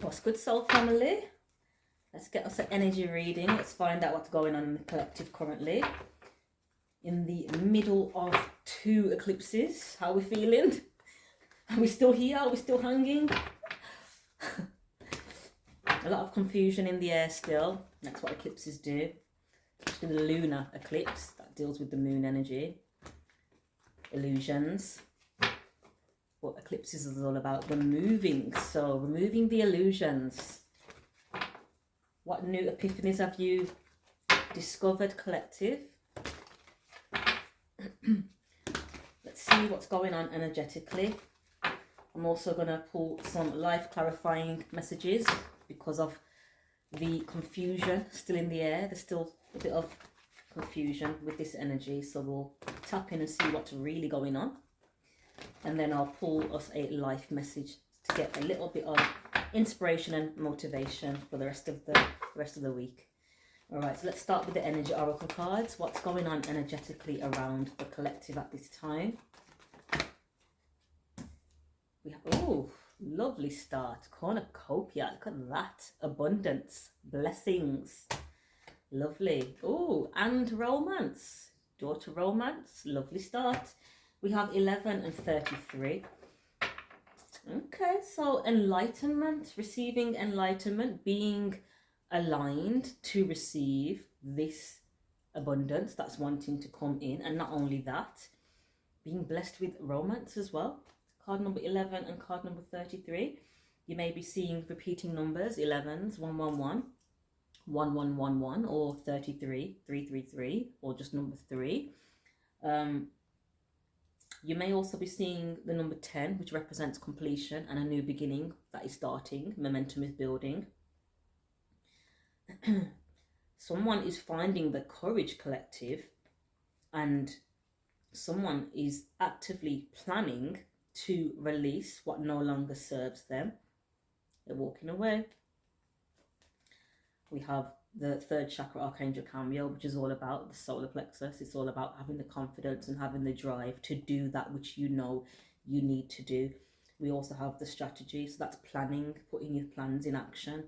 What's good, soul family? Let's get us an energy reading. Let's find out what's going on in the collective currently. In the middle of 2 eclipses. How are we feeling? Are we still here? Are we still hanging? A lot of confusion in the air still. That's what eclipses do. Especially the lunar eclipse that deals with the moon energy. Illusions. What eclipses is all about removing. So removing the illusions. What new epiphanies have you discovered, collective? Let's see what's going on energetically. I'm also going to pull some life clarifying messages because of the confusion still in the air. There's still a bit of confusion with this energy, so we'll tap in and see what's really going on. And then I'll pull us a life message to get a little bit of inspiration and motivation for the rest of the week. All right, so let's start with the energy oracle cards. What's going on energetically around the collective at this time? We have, oh, lovely start. Cornucopia, look at that. Abundance, blessings. Lovely. Oh, and romance. Door to romance, lovely start. We have 11 and 33. Okay, so enlightenment, receiving enlightenment, being aligned to receive this abundance that's wanting to come in. And not only that, being blessed with romance as well. Card number 11 and card number 33. You may be seeing repeating numbers, 11s, 111, 1111, or 33, 333, or just number 3. You may also be seeing the number 10, which represents completion and a new beginning that is starting. Momentum is building. Someone is finding the courage, collective, and someone is actively planning to release what no longer serves them. They're walking away. We have the 3rd chakra, Archangel Cameo, which is all about the solar plexus. It's all about having the confidence and having the drive to do that which you know you need to do. We also have the strategy, so that's planning, putting your plans in action.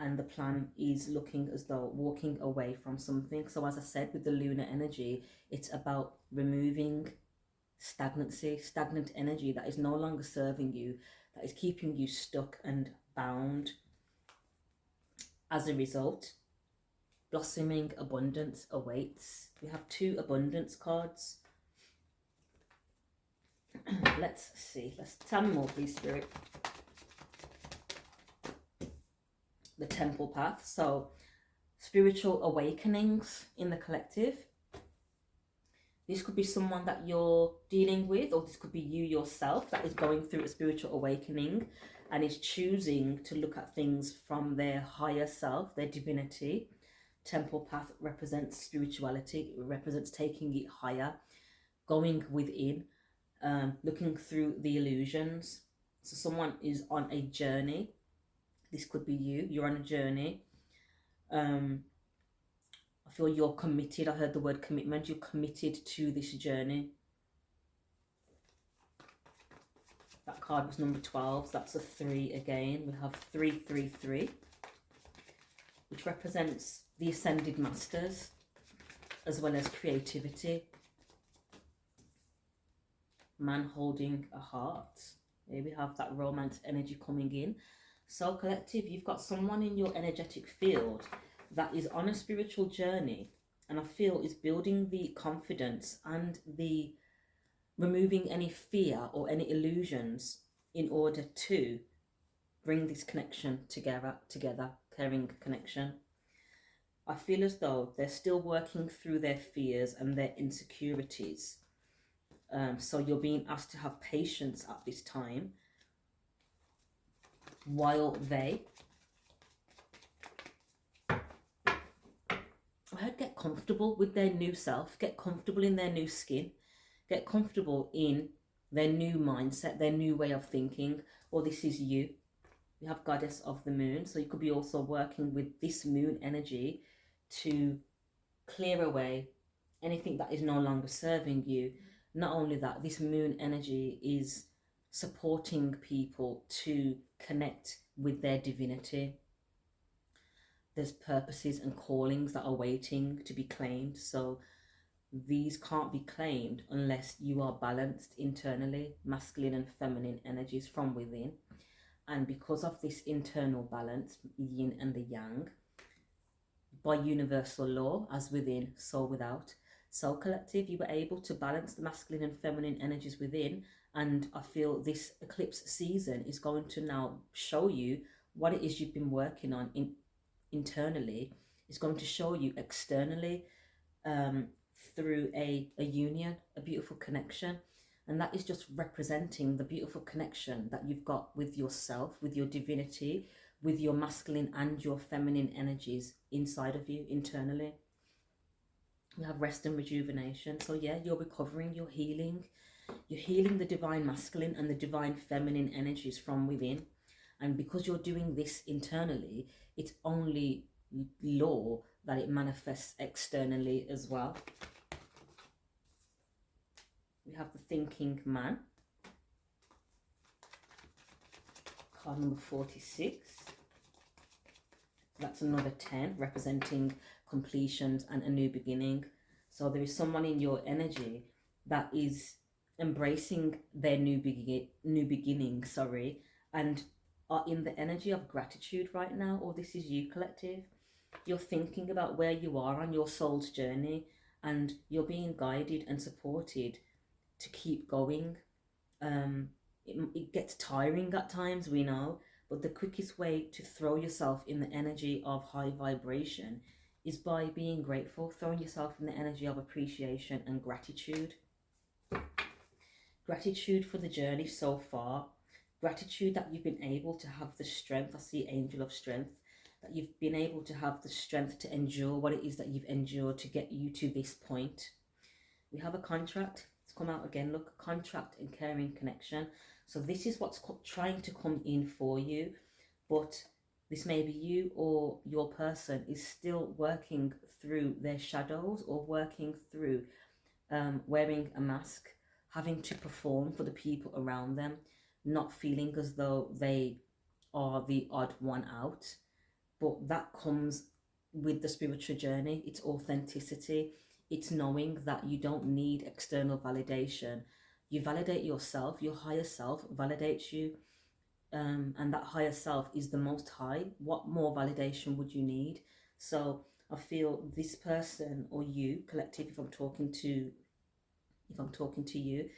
And the plan is looking as though walking away from something. So as I said, with the lunar energy, it's about removing stagnancy, stagnant energy that is no longer serving you, that is keeping you stuck and bound. As a result, blossoming abundance awaits. We have 2 abundance cards. Let's see. Let's tell me more, please, Spirit. The temple path. So, spiritual awakenings in the collective. This could be someone that you're dealing with, or this could be you yourself that is going through a spiritual awakening and is choosing to look at things from their higher self, their divinity. Temple path represents spirituality. It represents taking it higher, going within, looking through the illusions. So someone is on a journey. This could be you. You're on a journey. I feel you're committed. I heard the word commitment. You're committed to this journey. That card was number 12. So that's a 3 again. We have 333, which represents the ascended masters as well as creativity. Man holding a heart. Here we have that romance energy coming in. So collective, you've got someone in your energetic field that is on a spiritual journey, and I feel is building the confidence and the removing any fear or any illusions in order to bring this connection together, caring connection. I feel as though they're still working through their fears and their insecurities. So you're being asked to have patience at this time while they, I heard, get comfortable with their new self, get comfortable in their new skin, get comfortable in their new mindset, their new way of thinking. Or this is you. You have Goddess of the Moon, so you could be also working with this moon energy to clear away anything that is no longer serving you. Not only that, this moon energy is supporting people to connect with their divinity. There's purposes and callings that are waiting to be claimed. So these can't be claimed unless you are balanced internally, masculine and feminine energies from within. And because of this internal balance, yin and the yang, by universal law, as within, so without. So collective, you were able to balance the masculine and feminine energies within. And I feel this eclipse season is going to now show you what it is you've been working on internally. It's going to show you externally, um, through a union, a beautiful connection. And that is just representing the beautiful connection that you've got with yourself, with your divinity, with your masculine and your feminine energies inside of you internally. We have rest and rejuvenation. So yeah, you're recovering, you're healing the divine masculine and the divine feminine energies from within. And because you're doing this internally, it's only law that it manifests externally as well. We have the thinking man, card number 46. That's another 10, representing completions and a new beginning. So there is someone in your energy that is embracing their new beginning, and are in the energy of gratitude right now. Or this is you, collective. You're thinking about where you are on your soul's journey, and you're being guided and supported to keep going. It gets tiring at times, we know, but the quickest way to throw yourself in the energy of high vibration is by being grateful, throwing yourself in the energy of appreciation and gratitude. Gratitude for the journey so far. Gratitude that you've been able to have the strength. I see angel of strength. That you've been able to have the strength to endure what it is that you've endured to get you to this point. We have a contract. It's come out again. Look, contract and caring connection. So this is what's trying to come in for you, but this may be you, or your person is still working through their shadows, or working through wearing a mask, having to perform for the people around them, not feeling as though they are the odd one out. But that comes with the spiritual journey. It's authenticity. It's knowing that you don't need external validation. You validate yourself. Your higher self validates you. And that higher self is the most high. What more validation would you need? So I feel this person, or you, collective, if I'm talking to you,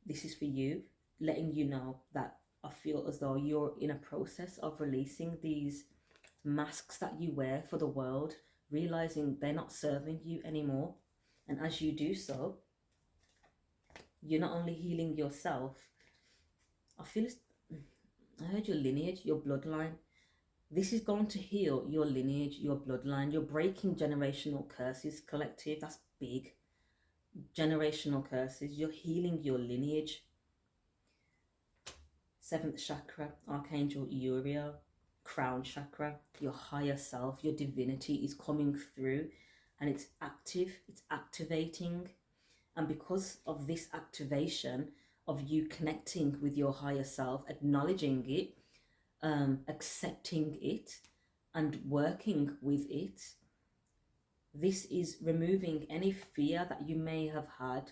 this is for you, letting you know that I feel as though you're in a process of releasing these masks that you wear for the world, realizing they're not serving you anymore. And as you do so, you're not only healing yourself. I heard your lineage, your bloodline. This is going to heal your lineage, your bloodline. You're breaking generational curses, collective. That's big. Generational curses. You're healing your lineage. 7th chakra, Archangel Uriel. Crown chakra, your higher self, your divinity is coming through, and it's active, it's activating. And because of this activation of you connecting with your higher self, acknowledging it, accepting it, and working with it, this is removing any fear that you may have had.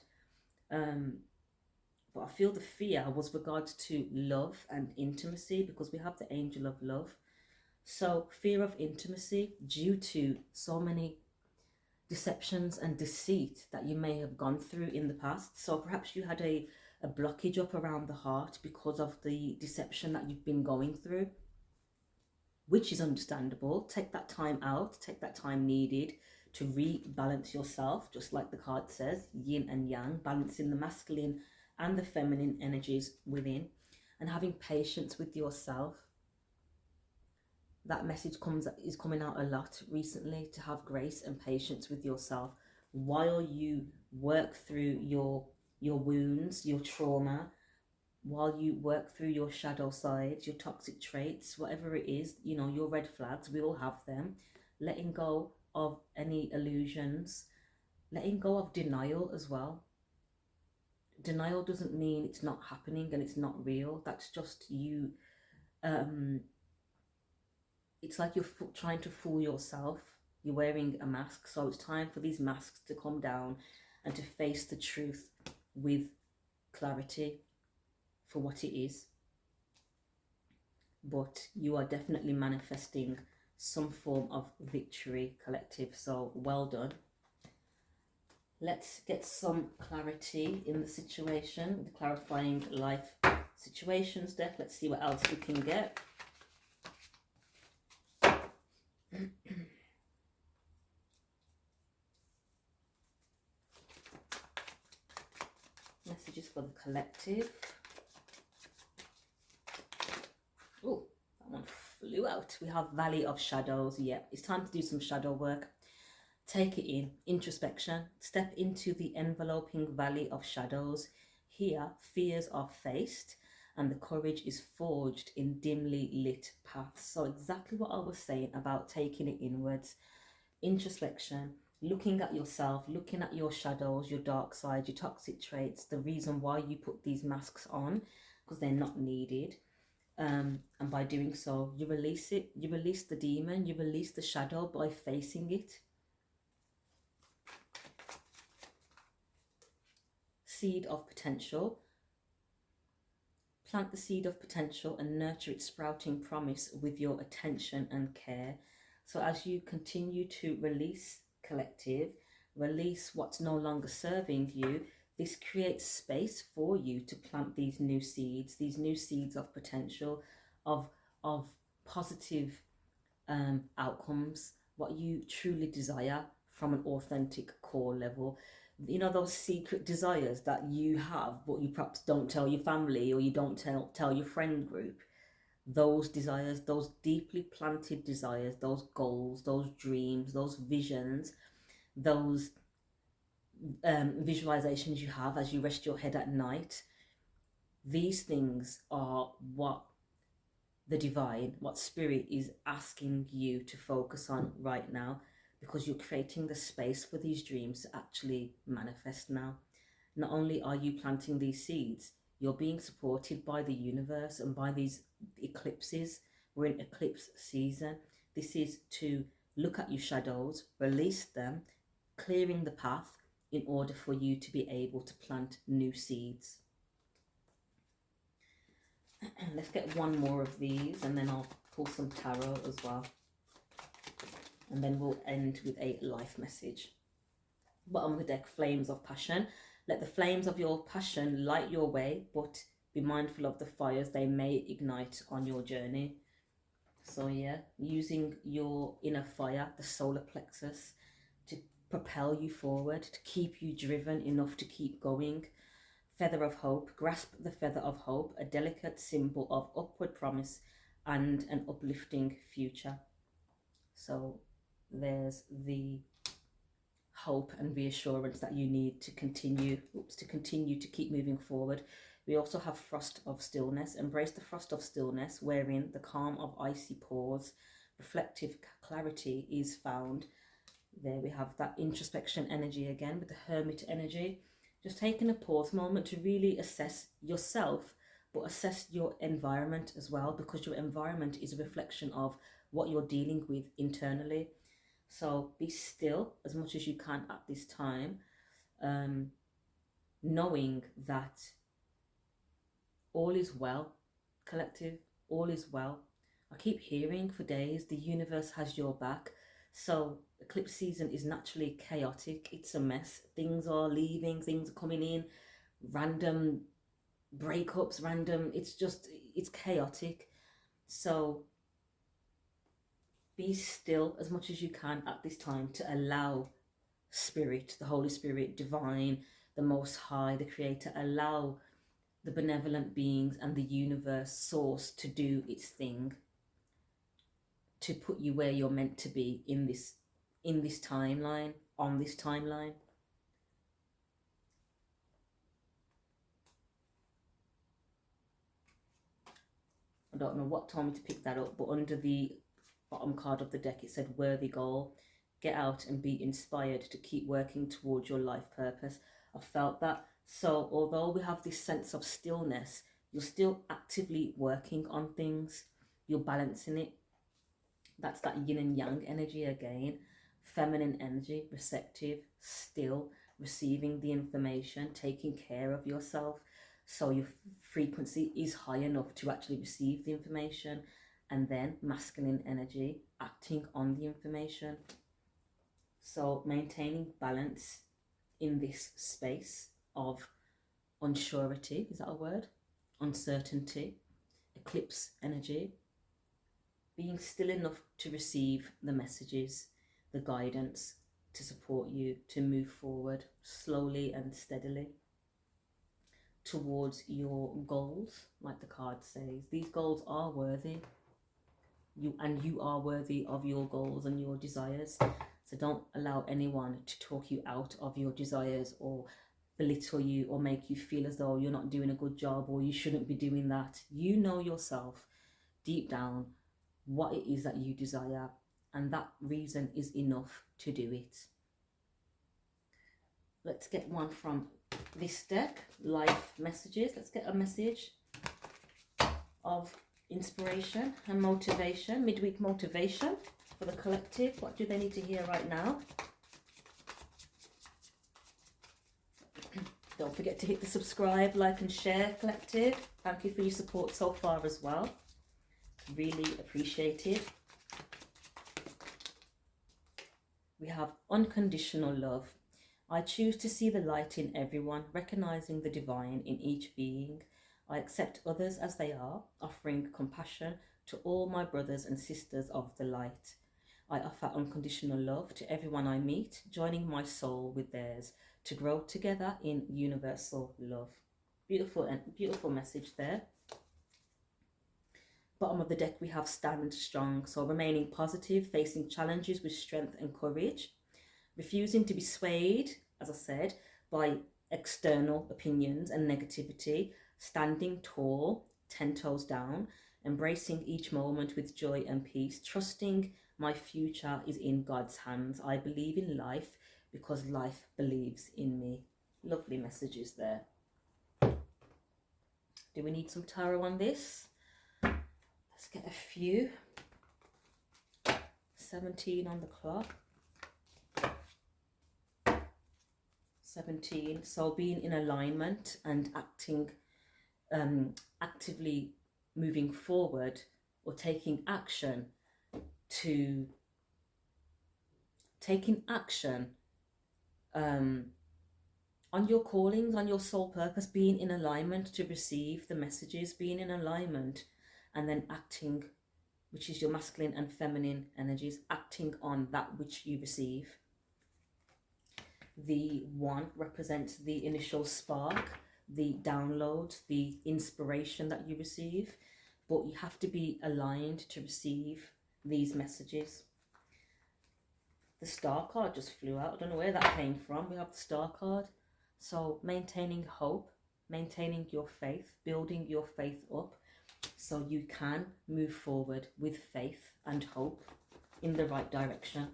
But I feel the fear was regards to love and intimacy, because we have the angel of love. So fear of intimacy due to so many deceptions and deceit that you may have gone through in the past. So perhaps you had a blockage up around the heart because of the deception that you've been going through, which is understandable. Take that time out, take that time needed to rebalance yourself, just like the card says, yin and yang, balancing the masculine and the feminine energies within, and having patience with yourself. That message is coming out a lot recently, to have grace and patience with yourself while you work through your wounds, your trauma, while you work through your shadow sides, your toxic traits, whatever it is, your red flags. We all have them. Letting go of any illusions, letting go of denial as well. denial doesn't mean it's not happening and it's not real. That's just you. It's like you're trying to fool yourself. You're wearing a mask. So it's time for these masks to come down and to face the truth with clarity for what it is. But you are definitely manifesting some form of victory, collective. So well done. Let's get some clarity in the situation, the clarifying life situations deck. Let's see what else we can get. Messages for the collective. Oh, that one flew out. We have Valley of Shadows. Yeah, it's time to do some shadow work. Take it in, introspection. Step into the enveloping valley of shadows. Here, fears are faced and the courage is forged in dimly lit paths. So exactly what I was saying about taking it inwards. Introspection, looking at yourself, looking at your shadows, your dark side, your toxic traits, the reason why you put these masks on, because they're not needed. And by doing so, you release it. You release the demon, you release the shadow by facing it. Seed of potential. Plant the seed of potential and nurture its sprouting promise with your attention and care. So as you continue to release, collective, release what's no longer serving you, this creates space for you to plant these new seeds of potential, of positive outcomes, what you truly desire from an authentic core level. You know, those secret desires that you have but you perhaps don't tell your family, or you don't tell your friend group. Those desires, those deeply planted desires, those goals, those dreams, those visions, those visualizations you have as you rest your head at night, these things are what the divine, what spirit is asking you to focus on right now, because you're creating the space for these dreams to actually manifest now. Not only are you planting these seeds, you're being supported by the universe and by these eclipses. We're in eclipse season. This is to look at your shadows, release them, clearing the path in order for you to be able to plant new seeds. Let's get one more of these and then I'll pull some tarot as well. And then we'll end with a life message. Bottom of the deck, flames of passion. Let the flames of your passion light your way, but be mindful of the fires they may ignite on your journey. So yeah, using your inner fire, the solar plexus, to propel you forward, to keep you driven enough to keep going. Feather of hope, grasp the feather of hope, a delicate symbol of upward promise and an uplifting future. So there's the hope and reassurance that you need to continue to keep moving forward. We also have frost of stillness. Embrace the frost of stillness, wherein the calm of icy pause, reflective clarity is found. There we have that introspection energy again with the hermit energy. Just taking a pause moment to really assess yourself, but assess your environment as well, because your environment is a reflection of what you're dealing with internally. So be still as much as you can at this time, knowing that all is well, collective, all is well. I keep hearing for days, the universe has your back. So eclipse season is naturally chaotic. It's a mess. Things are leaving, things are coming in, random breakups, it's chaotic. So be still as much as you can at this time to allow spirit, the Holy Spirit, divine, the Most High, the Creator, allow the benevolent beings and the universe, source, to do its thing, to put you where you're meant to be in this timeline, on this timeline. I don't know what told me to pick that up, but under the bottom card of the deck it said worthy goal. Get out and be inspired to keep working towards your life purpose. I felt that So although we have this sense of stillness, you're still actively working on things. You're balancing it. That's that yin and yang energy again. Feminine energy, receptive, still, receiving the information, taking care of yourself. So your frequency is high enough to actually receive the information. And then masculine energy, acting on the information. So maintaining balance in this space of unsurety, is that a word? Uncertainty, eclipse energy, being still enough to receive the messages, the guidance to support you to move forward slowly and steadily towards your goals. Like the card says, these goals are worthy. You are worthy of your goals and your desires. So don't allow anyone to talk you out of your desires or belittle you or make you feel as though you're not doing a good job or you shouldn't be doing that. You know yourself deep down what it is that you desire, and that reason is enough to do it. Let's get one from this deck, life messages. Let's get a message of inspiration and motivation, midweek motivation for the collective. What do they need to hear right now? Don't forget to hit the subscribe, like and share, collective. Thank you for your support so far as well. Really appreciated. We have unconditional love. I choose to see the light in everyone, recognizing the divine in each being. I accept others as they are, offering compassion to all my brothers and sisters of the light. I offer unconditional love to everyone I meet, joining my soul with theirs to grow together in universal love. Beautiful and beautiful message there. Bottom of the deck we have stand strong, so remaining positive, facing challenges with strength and courage, refusing to be swayed, as I said, by external opinions and negativity, standing tall, 10 toes down, embracing each moment with joy and peace, trusting my future is in God's hands. I believe in life because life believes in me. Lovely messages there. Do we need some tarot on this? Let's get a few. 17 on the clock. 17. So being in alignment and acting, actively moving forward or taking action on your callings, on your soul purpose, being in alignment to receive the messages, being in alignment and then acting, which is your masculine and feminine energies, acting on that which you receive. The 1 represents the initial spark, the download, the inspiration that you receive, but you have to be aligned to receive these messages. The star card just flew out. I don't know where that came from. We have the star card. So maintaining hope, maintaining your faith, building your faith up so you can move forward with faith and hope in the right direction.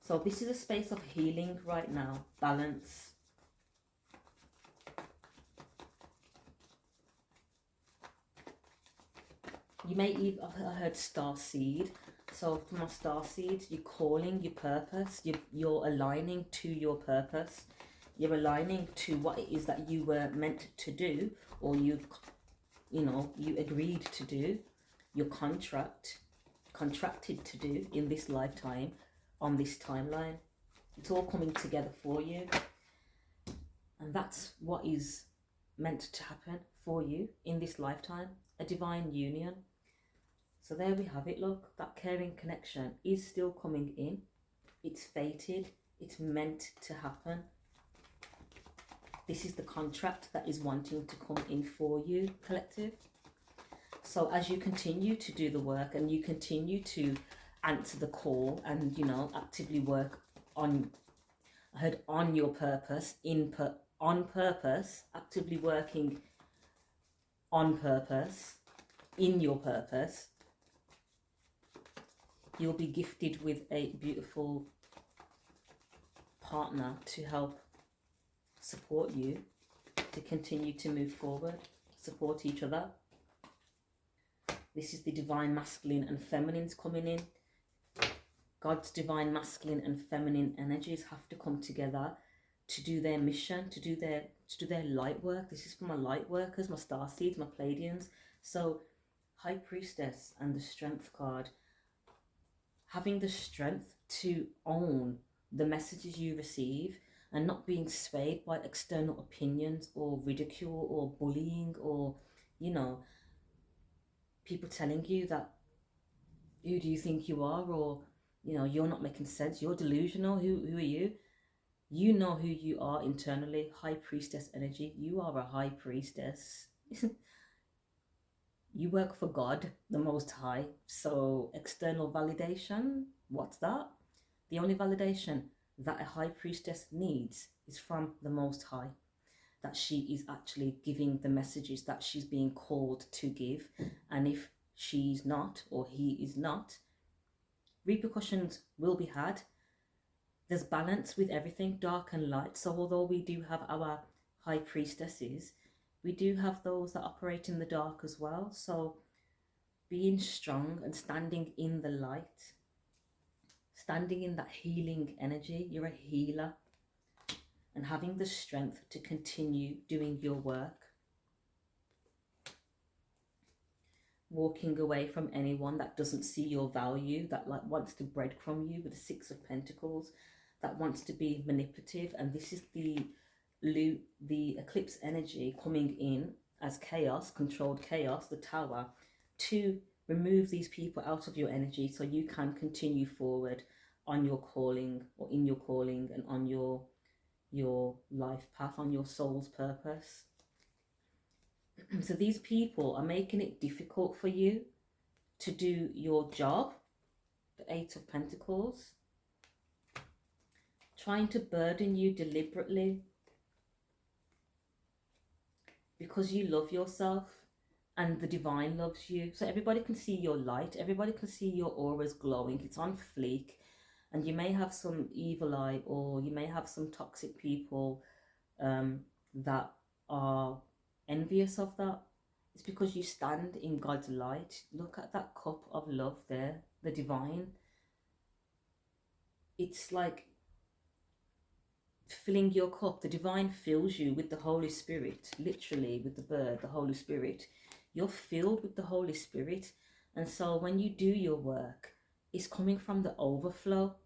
So this is a space of healing right now, balance. You may even, I heard star seed. So for my star seeds, you're calling your purpose, you're aligning to your purpose. You're aligning to what it is that you were meant to do, or you agreed to do, your contracted to do in this lifetime, on this timeline. It's all coming together for you. And that's what is meant to happen for you in this lifetime, a divine union. So there we have it, look, that caring connection is still coming in. It's fated, it's meant to happen. This is the contract that is wanting to come in for you, collective. So as you continue to do the work and you continue to answer the call and, actively work on, I heard on your purpose, on purpose, actively working on purpose, in your purpose, you'll be gifted with a beautiful partner to help support you to continue to move forward, support each other. This is the divine masculine and feminines coming in. God's divine masculine and feminine energies have to come together to do their mission, to do their light work. This is for my light workers, my star seeds, my Pleiadians. So High Priestess and the Strength card, having the strength to own the messages you receive and not being swayed by external opinions or ridicule or bullying or, you know, people telling you that, who do you think you are, or, you know, you're not making sense, you're delusional, who are you? You know who you are internally. High Priestess energy, you are a High Priestess. You work for God, the Most High. So external validation, what's that? The only validation that a High Priestess needs is from the Most High, that she is actually giving the messages that she's being called to give. And if she's not, or he is not, repercussions will be had. There's balance with everything, dark and light. So although we do have our High Priestesses, we do have those that operate in the dark as well. So being strong and standing in the light, standing in that healing energy, you're a healer, and having the strength to continue doing your work. Walking away from anyone that doesn't see your value, that like wants to breadcrumb you with the Six of Pentacles, that wants to be manipulative. And this is the eclipse energy coming in as chaos, controlled chaos, the Tower, to remove these people out of your energy so you can continue forward on your calling, or in your calling, and on your life path, on your soul's purpose. So these people are making it difficult for you to do your job, the Eight of Pentacles, trying to burden you deliberately because you love yourself and the divine loves you. So everybody can see your light, everybody can see your aura is glowing, it's on fleek. And you may have some evil eye, or you may have some toxic people that are envious of that. It's because you stand in God's light. Look at that cup of love there, the divine. It's like filling your cup. The divine fills you with the Holy Spirit, literally with the bird, the Holy Spirit. You're filled with the Holy Spirit. And so when you do your work, it's coming from the overflow.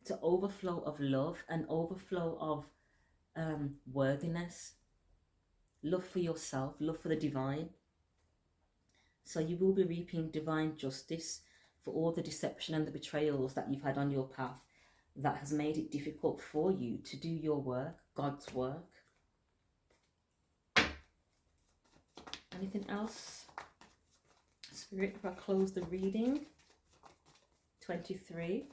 It's an overflow of love, an overflow of worthiness, love for yourself, love for the divine. So you will be reaping divine justice for all the deception and the betrayals that you've had on your path that has made it difficult for you to do your work, God's work. Anything else, Spirit, before I close the reading? 23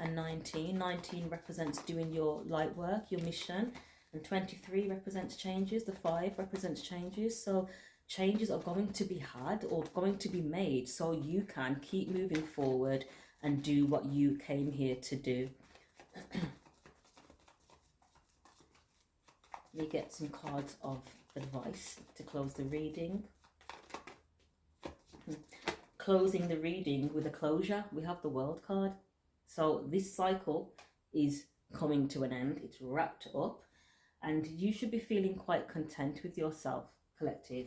and 19. 19 represents doing your light work, your mission, and 23 represents changes. The 5 represents changes. So changes are going to be had or going to be made so you can keep moving forward and do what you came here to do. We get some cards of advice to close the reading. Closing the reading with a closure, we have the World card. So this cycle is coming to an end. It's wrapped up, and you should be feeling quite content with yourself, collective.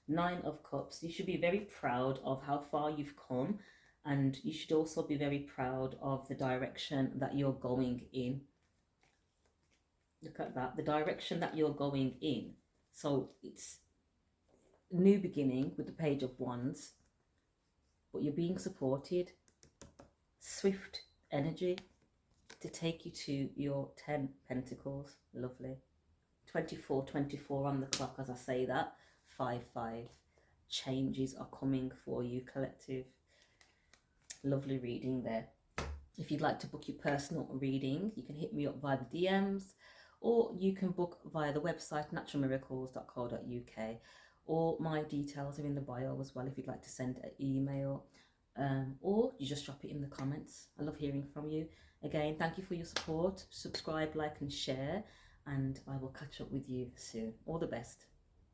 9 of Cups. You should be very proud of how far you've come, and you should also be very proud of the direction that you're going in. Look at that, the direction that you're going in. So it's a new beginning with the Page of Wands, but you're being supported. Swift energy to take you to your 10 Pentacles. Lovely. 24 on the clock as I say that. 5. Changes are coming for you, collective. Lovely reading there. If you'd like to book your personal reading, you can hit me up via the DMs, or you can book via the website naturalmiracles.co.uk, or my details are in the bio as well if you'd like to send an email, or you just drop it in the comments. I love hearing from you. Again, thank you for your support. Subscribe, like and share, and I will catch up with you soon. All the best.